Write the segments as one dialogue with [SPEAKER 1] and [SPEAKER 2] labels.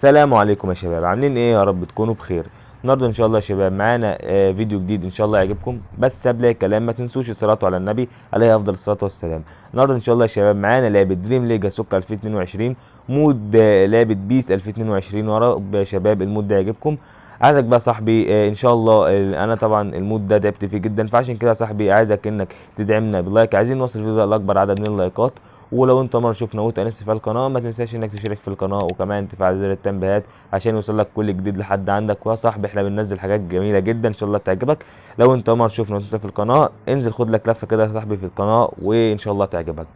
[SPEAKER 1] السلام عليكم يا شباب، عاملين ايه؟ يا رب تكونوا بخير. النهارده ان شاء الله يا شباب معانا فيديو جديد ان شاء الله يعجبكم. بس قبل الكلام ما تنسوش الصلاه على النبي عليه افضل الصلاه والسلام. النهارده ان شاء الله يا شباب معانا لعبه دريم ليج سوكا 2022 مود لعبه بيس 2022. يا رب يا شباب المود ده يعجبكم. عايزك بقى صاحبي ان شاء الله انا طبعا المود ده تعبت فيه جدا، فعشان كده يا صاحبي عايزك انك تدعمنا باللايك. عايزين نوصل الفيديو ده لاكبر عدد من اللايكات. ولو انت مره شفنا وانت في القناه ما تنساش انك تشترك في القناه وكمان تفعل زر التنبيهات عشان يوصلك كل جديد لحد عندك. ويا صاحبي احنا بننزل حاجات جميله جدا ان شاء الله تعجبك. لو انت مره شفنا وانت في القناه انزل خد لك لفه كده يا صاحبي في القناه وان شاء الله تعجبك.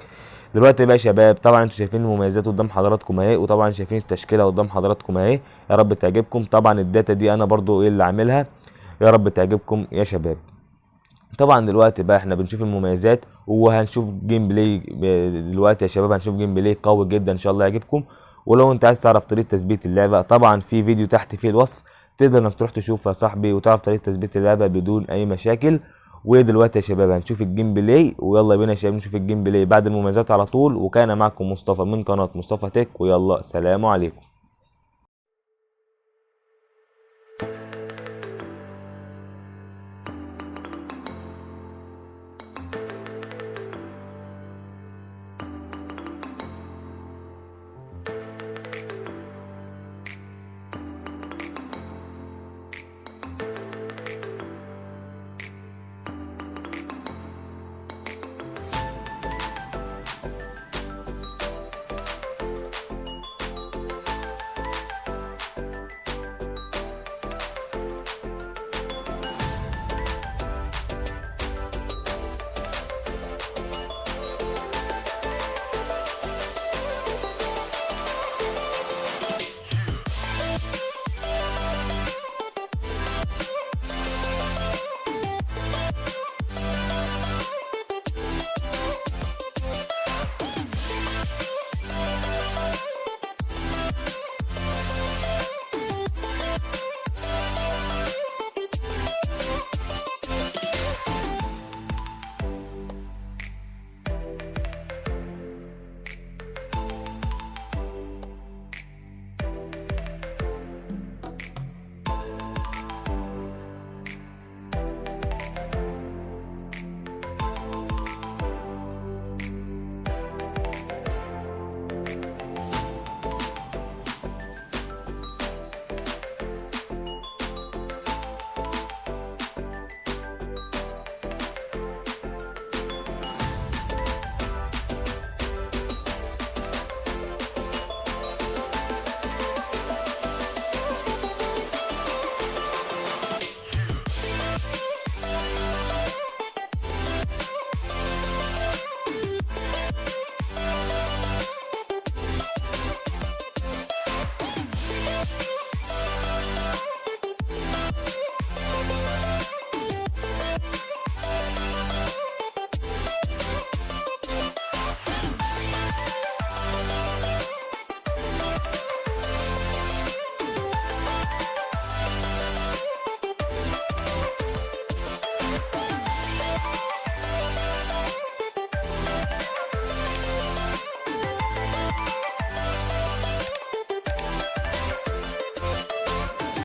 [SPEAKER 1] دلوقتي بقى يا شباب طبعا انتوا شايفين المميزات قدام حضراتكم اهي، وطبعا شايفين التشكيله قدام حضراتكم اهي. يا رب تعجبكم. طبعا الداتا دي انا برضو ايه اللي عاملها. يا رب تعجبكم يا شباب. طبعا دلوقتي بقى احنا بنشوف المميزات وهنشوف جيم بلاي. دلوقتي يا شباب هنشوف جيم بلاي قوي جدا ان شاء الله يعجبكم. ولو انت عايز تعرف طريقه تثبيت اللعبه طبعا في فيديو تحت في الوصف تقدر انك تروح تشوفه يا صاحبي وتعرف طريقه تثبيت اللعبه بدون اي مشاكل. ودلوقتي يا شباب هنشوف الجيم بلاي، ويلا بينا يا شباب نشوف الجيم بلاي بعد المميزات على طول. وكان معكم مصطفى من قناه مصطفى تك، ويلا سلام عليكم.